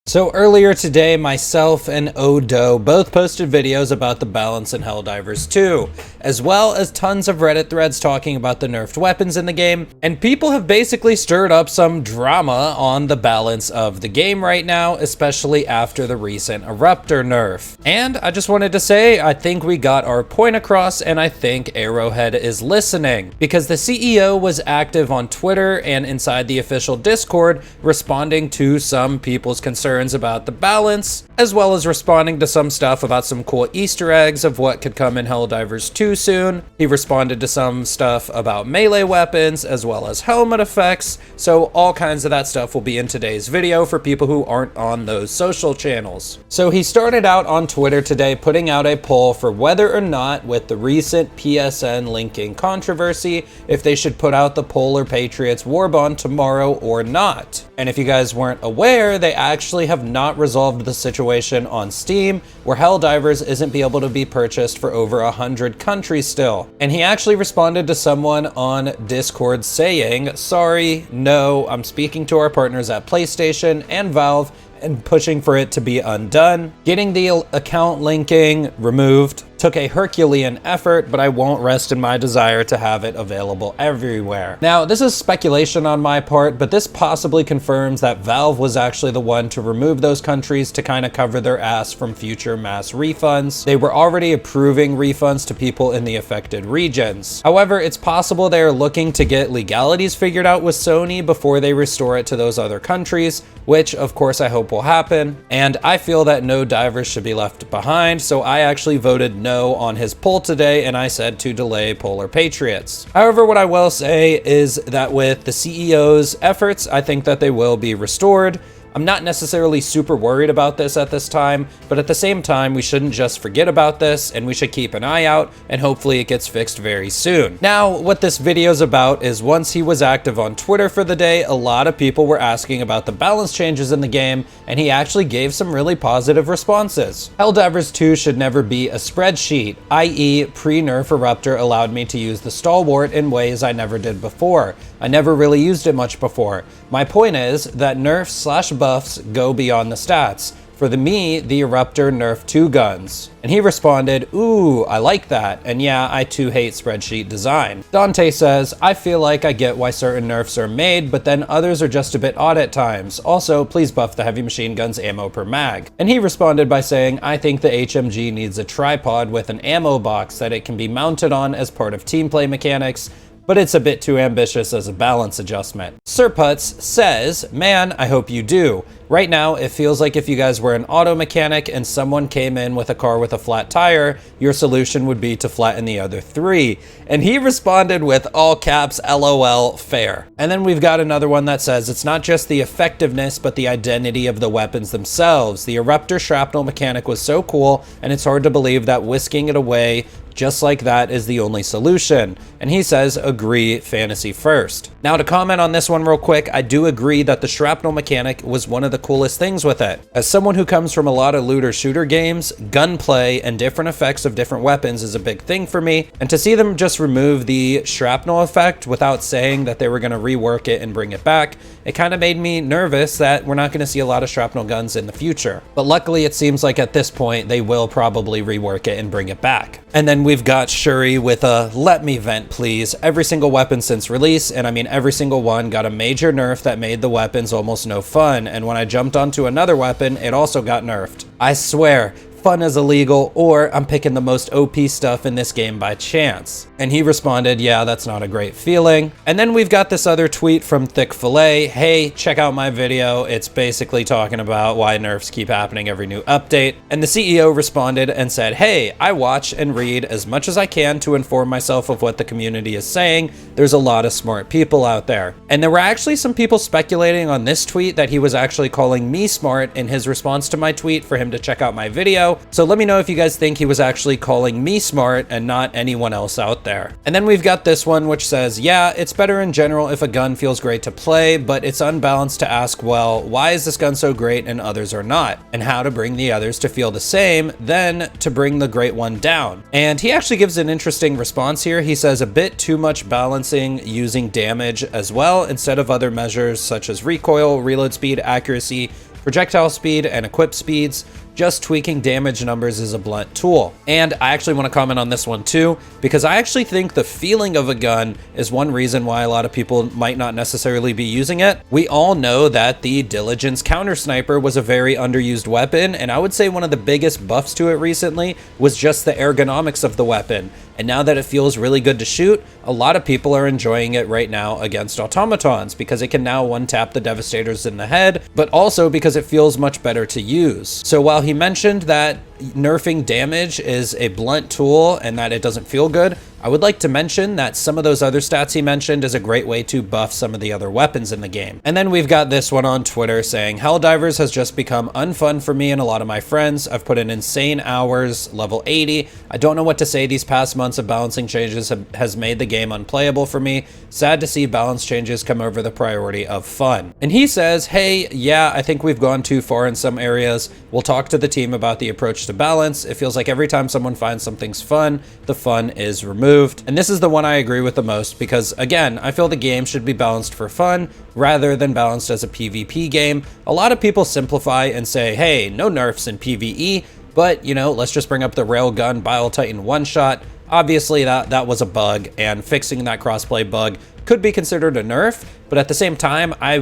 So earlier today, myself and Odo both posted videos about the balance in Helldivers 2, as well as tons of Reddit threads talking about the nerfed weapons in the game, and people have basically stirred up some drama on the balance of the game right now, especially after the recent Eruptor nerf. And I just wanted to say, I think we got our point across, and I think Arrowhead is listening, because the CEO was active on Twitter and inside the official Discord, responding to some people's concerns about the balance, as well as responding to some stuff about some cool Easter eggs of what could come in Helldivers 2 soon. He responded to some stuff about melee weapons, as well as helmet effects, so all kinds of that stuff will be in today's video for people who aren't on those social channels. So he started out on Twitter today putting out a poll for whether or not, with the recent PSN linking controversy, if they should put out the Polar Patriots war bond tomorrow or not. And if you guys weren't aware, they actually have not resolved the situation on Steam, where Helldivers isn't be able to be purchased for over 100 countries still. And he actually responded to someone on Discord saying, "Sorry, no, I'm speaking to our partners at PlayStation and Valve and pushing for it to be undone. Getting the account linking removed took a Herculean effort, but I won't rest in my desire to have it available everywhere." Now, this is speculation on my part, but this possibly confirms that Valve was actually the one to remove those countries to kind of cover their ass from future mass refunds. They were already approving refunds to people in the affected regions. However, it's possible they are looking to get legalities figured out with Sony before they restore it to those other countries, which of course I hope will happen. And I feel that no divers should be left behind, so I actually voted no on his poll today, and I said to delay Polar Patriots. However, what I will say is that with the CEO's efforts, I think that they will be restored. I'm not necessarily super worried about this at this time, but at the same time, we shouldn't just forget about this, and we should keep an eye out, and hopefully it gets fixed very soon. Now, what this video is about is once he was active on Twitter for the day, a lot of people were asking about the balance changes in the game, and he actually gave some really positive responses. Helldivers 2 should never be a spreadsheet, i.e. pre-nerf Eruptor allowed me to use the stalwart in ways I never did before. I never really used it much before. My point is that nerfs/buffs go beyond the stats. For me, the Eruptor nerfed 2 guns. And he responded, "Ooh, I like that. And yeah, I too hate spreadsheet design." Dante says, "I feel like I get why certain nerfs are made, but then others are just a bit odd at times. Also, please buff the heavy machine gun's ammo per mag." And he responded by saying, "I think the HMG needs a tripod with an ammo box that it can be mounted on as part of team play mechanics, but it's a bit too ambitious as a balance adjustment." Sirputz says, "Man, I hope you do. Right now, it feels like if you guys were an auto mechanic and someone came in with a car with a flat tire, your solution would be to flatten the other 3. And he responded with all caps, "LOL, fair." And then we've got another one that says, "It's not just the effectiveness, but the identity of the weapons themselves. The Eruptor shrapnel mechanic was so cool, and it's hard to believe that whisking it away just like that is the only solution." And he says, "Agree, fantasy first." Now, to comment on this one real quick, I do agree that the shrapnel mechanic was one of the coolest things with it. As someone who comes from a lot of looter shooter games, gunplay and different effects of different weapons is a big thing for me, and to see them just remove the shrapnel effect without saying that they were going to rework it and bring it back, it kind of made me nervous that we're not going to see a lot of shrapnel guns in the future. But luckily, it seems like at this point, they will probably rework it and bring it back. And then we've got Shuri with a "let me vent please." Every single weapon since release, and I mean every single one, got a major nerf that made the weapons almost no fun, and when I jumped onto another weapon, it also got nerfed. I swear, fun is illegal, or I'm picking the most OP stuff in this game by chance. And he responded, "Yeah, that's not a great feeling." And then we've got this other tweet from Thick Filet, "Hey, check out my video. It's basically talking about why nerfs keep happening every new update." And the CEO responded and said, "Hey, I watch and read as much as I can to inform myself of what the community is saying. There's a lot of smart people out there." And there were actually some people speculating on this tweet that he was actually calling me smart in his response to my tweet for him to check out my video. So let me know if you guys think he was actually calling me smart and not anyone else out there. And then we've got this one which says, "Yeah, it's better in general if a gun feels great to play, but it's unbalanced to ask, well, why is this gun so great and others are not? And how to bring the others to feel the same, then to bring the great one down." And he actually gives an interesting response here. He says, "A bit too much balancing using damage as well instead of other measures such as recoil, reload speed, accuracy, projectile speed, and equip speeds. Just tweaking damage numbers is a blunt tool. And I actually want to comment on this one too, because I actually think the feeling of a gun is one reason why a lot of people might not necessarily be using it. We all know that the Diligence counter sniper was a very underused weapon, and I would say one of the biggest buffs to it recently was just the ergonomics of the weapon. And now that it feels really good to shoot, a lot of people are enjoying it right now against automatons because it can now one-tap the Devastators in the head, but also because it feels much better to use. So while he mentioned that nerfing damage is a blunt tool and that it doesn't feel good, I would like to mention that some of those other stats he mentioned is a great way to buff some of the other weapons in the game. And then we've got this one on Twitter saying, Helldivers has just become unfun for me and a lot of my friends. I've put in insane hours, level 80. I don't know what to say. These past months of balancing changes has made the game unplayable for me. Sad to see balance changes come over the priority of fun. And he says, hey, yeah, I think we've gone too far in some areas. We'll talk to the team about the approach to balance. It feels like every time someone finds something's fun, the fun is removed. And this is the one I agree with the most because, again, I feel the game should be balanced for fun rather than balanced as a PvP game. A lot of people simplify and say, hey, no nerfs in PvE, but, you know, let's just bring up the Railgun Bile Titan one-shot. Obviously, that was a bug, and fixing that crossplay bug could be considered a nerf, but at the same time, I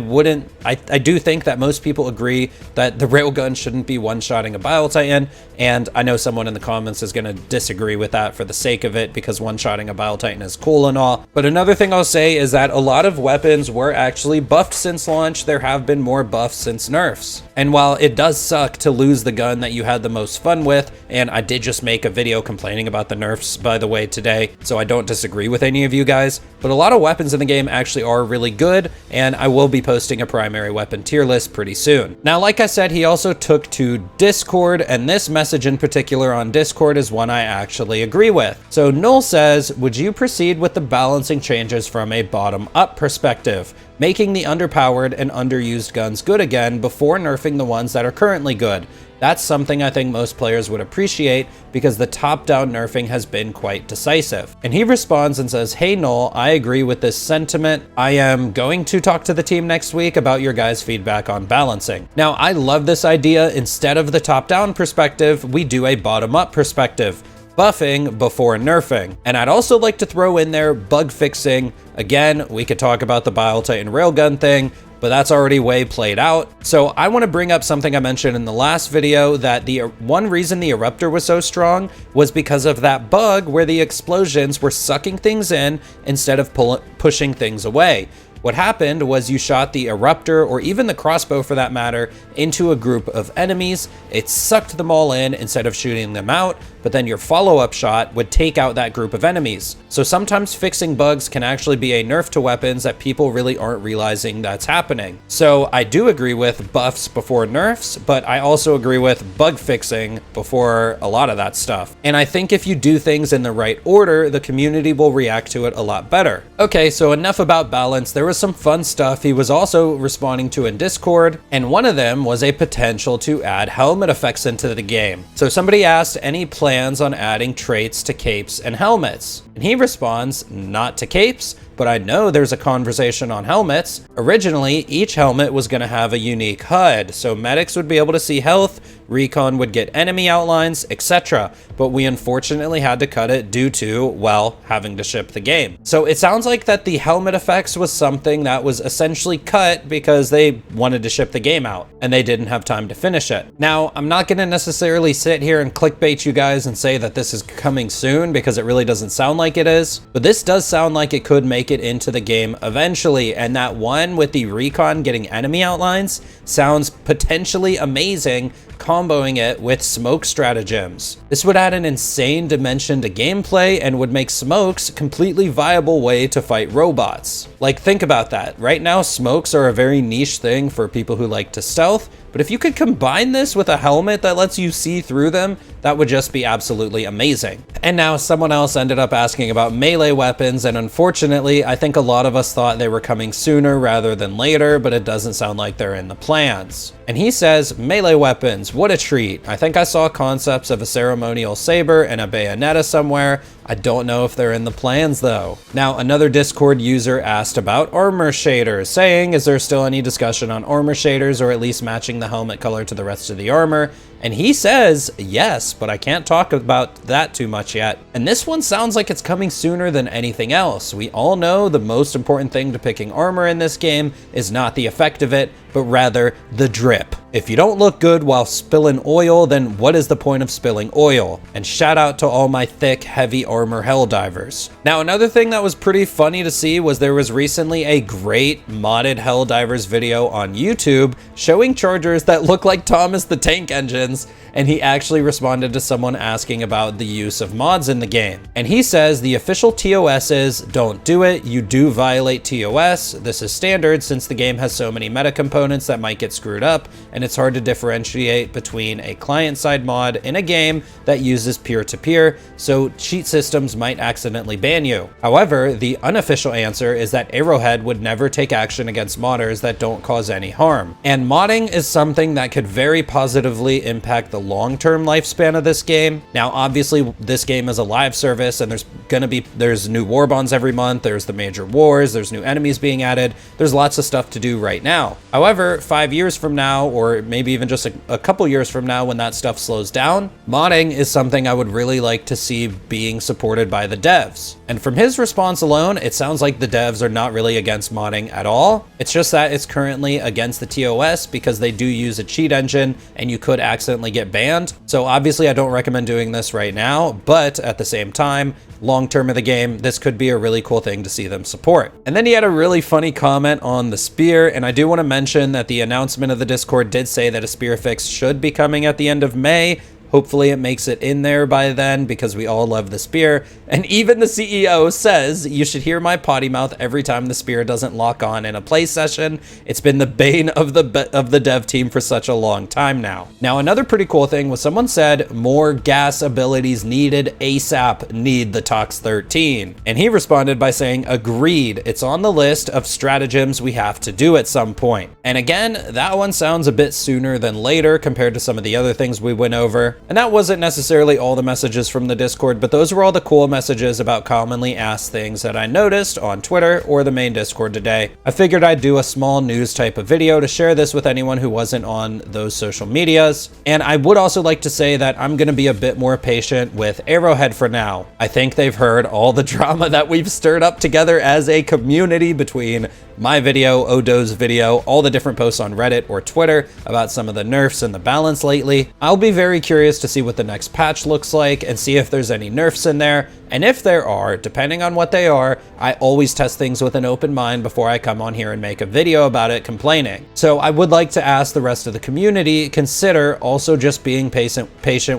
do think that most people agree that the railgun shouldn't be one-shotting a Bile Titan, and I know someone in the comments is going to disagree with that for the sake of it, because one-shotting a Bile Titan is cool and all. But another thing I'll say is that a lot of weapons were actually buffed since launch. There have been more buffs since nerfs. And while it does suck to lose the gun that you had the most fun with, and I did just make a video complaining about the nerfs, by the way, today, so I don't disagree with any of you guys, but a lot of weapons in the game actually are really good, and I will be posting a primary weapon tier list pretty soon. Now, like I said, he also took to Discord, and this message in particular on Discord is one I actually agree with. So Null says, would you proceed with the balancing changes from a bottom-up perspective, making the underpowered and underused guns good again before nerfing the ones that are currently good? That's something I think most players would appreciate because the top-down nerfing has been quite decisive. And he responds and says, hey Noel, I agree with this sentiment. I am going to talk to the team next week about your guys' feedback on balancing. Now, I love this idea. Instead of the top-down perspective, we do a bottom-up perspective. Buffing before nerfing. And I'd also like to throw in there bug fixing. Again, we could talk about the Bile Titan railgun thing, but that's already way played out. So I want to bring up something I mentioned in the last video, that the one reason the Eruptor was so strong was because of that bug where the explosions were sucking things in instead of pushing things away. What happened was you shot the Eruptor, or even the crossbow for that matter, into a group of enemies. It sucked them all in instead of shooting them out, but then your follow-up shot would take out that group of enemies. So sometimes fixing bugs can actually be a nerf to weapons that people really aren't realizing that's happening. So I do agree with buffs before nerfs, but I also agree with bug fixing before a lot of that stuff. And I think if you do things in the right order, the community will react to it a lot better. Okay, so enough about balance. There was some fun stuff he was also responding to in Discord, and one of them was a potential to add helmet effects into the game. So somebody asked any plans on adding traits to capes and helmets, and he responds, not to capes, but I know there's a conversation on helmets. Originally, each helmet was going to have a unique HUD, so medics would be able to see health, recon would get enemy outlines, etc. But we unfortunately had to cut it due to, well, having to ship the game. So it sounds like that the helmet effects was something that was essentially cut because they wanted to ship the game out and they didn't have time to finish it. Now, I'm not going to necessarily sit here and clickbait you guys and say that this is coming soon because it really doesn't sound like it is, but this does sound like it could make it into the game eventually, and that one with the recon getting enemy outlines sounds potentially amazing, comboing it with smoke stratagems. This would add an insane dimension to gameplay and would make smokes a completely viable way to fight robots. Like, think about that. Right now, smokes are a very niche thing for people who like to stealth, but if you could combine this with a helmet that lets you see through them, that would just be absolutely amazing. And now someone else ended up asking about melee weapons, and unfortunately, I think a lot of us thought they were coming sooner rather than later, but it doesn't sound like they're in the plans. And he says, melee weapons, what a treat. I think I saw concepts of a ceremonial saber and a bayonetta somewhere. I don't know if they're in the plans though. Now, another Discord user asked about armor shaders, saying, is there still any discussion on armor shaders or at least matching the helmet color to the rest of the armor? And he says, yes, but I can't talk about that too much yet. And this one sounds like it's coming sooner than anything else. We all know the most important thing to picking armor in this game is not the effect of it, but rather the drip. If you don't look good while spilling oil, then what is the point of spilling oil? And shout out to all my thick, heavy armor Helldivers. Now, another thing that was pretty funny to see was there was recently a great modded Helldivers video on YouTube showing chargers that look like Thomas the Tank Engines, and he actually responded to someone asking about the use of mods in the game. And he says the official TOS is, don't do it, you do violate TOS. This is standard since the game has so many meta components that might get screwed up, and it's hard to differentiate between a client-side mod in a game that uses peer-to-peer, so cheat systems might accidentally ban you. However, the unofficial answer is that Arrowhead would never take action against modders that don't cause any harm. And modding is something that could very positively impact the long-term lifespan of this game. Now, obviously, this game is a live service, and there's new war bonds every month, there's the major wars, there's new enemies being added, there's lots of stuff to do right now. However, 5 years from now, or maybe even just a couple years from now when that stuff slows down, modding is something I would really like to see being supported by the devs. And from his response alone, it sounds like the devs are not really against modding at all. It's just that it's currently against the TOS because they do use a cheat engine and you could accidentally get banned. So obviously I don't recommend doing this right now, but at the same time, long term of the game, this could be a really cool thing to see them support. And then he had a really funny comment on the spear, and I do want to mention that the announcement of the Discord did say that a spear fix should be coming at the end of May. Hopefully it makes it in there by then because we all love the spear. And even the CEO says you should hear my potty mouth every time the spear doesn't lock on in a play session. It's been the bane of the dev team for such a long time now. Now, another pretty cool thing was someone said more gas abilities needed ASAP, need the Tox 13. And he responded by saying, agreed, it's on the list of stratagems we have to do at some point. And again, that one sounds a bit sooner than later compared to some of the other things we went over. And that wasn't necessarily all the messages from the Discord, but those were all the cool messages about commonly asked things that I noticed on Twitter or the main Discord today. I figured I'd do a small news type of video to share this with anyone who wasn't on those social medias. And I would also like to say that I'm going to be a bit more patient with Arrowhead for now. I think they've heard all the drama that we've stirred up together as a community between my video, Odo's video, all the different posts on Reddit or Twitter about some of the nerfs and the balance lately. I'll be very curious to see what the next patch looks like and see if there's any nerfs in there. And if there are, depending on what they are, I always test things with an open mind before I come on here and make a video about it complaining. So I would like to ask the rest of the community, consider also just being patient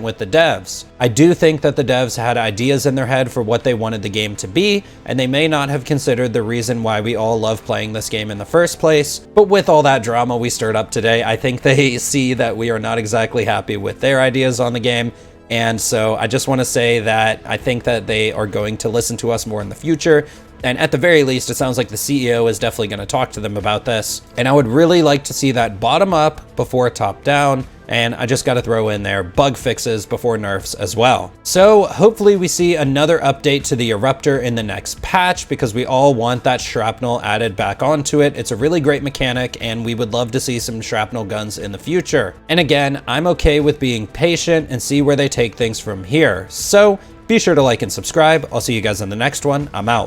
with the devs. I do think that the devs had ideas in their head for what they wanted the game to be, and they may not have considered the reason why we all love playing this game in the first place. But with all that drama we stirred up today, I think they see that we are not exactly happy with their ideas on the game. And so I just want to say that I think that they are going to listen to us more in the future. And at the very least, it sounds like the CEO is definitely going to talk to them about this. And I would really like to see that bottom up before top down. And I just got to throw in there bug fixes before nerfs as well. So hopefully we see another update to the Eruptor in the next patch because we all want that shrapnel added back onto it. It's a really great mechanic and we would love to see some shrapnel guns in the future. And again, I'm okay with being patient and see where they take things from here. So be sure to like and subscribe. I'll see you guys in the next one. I'm out.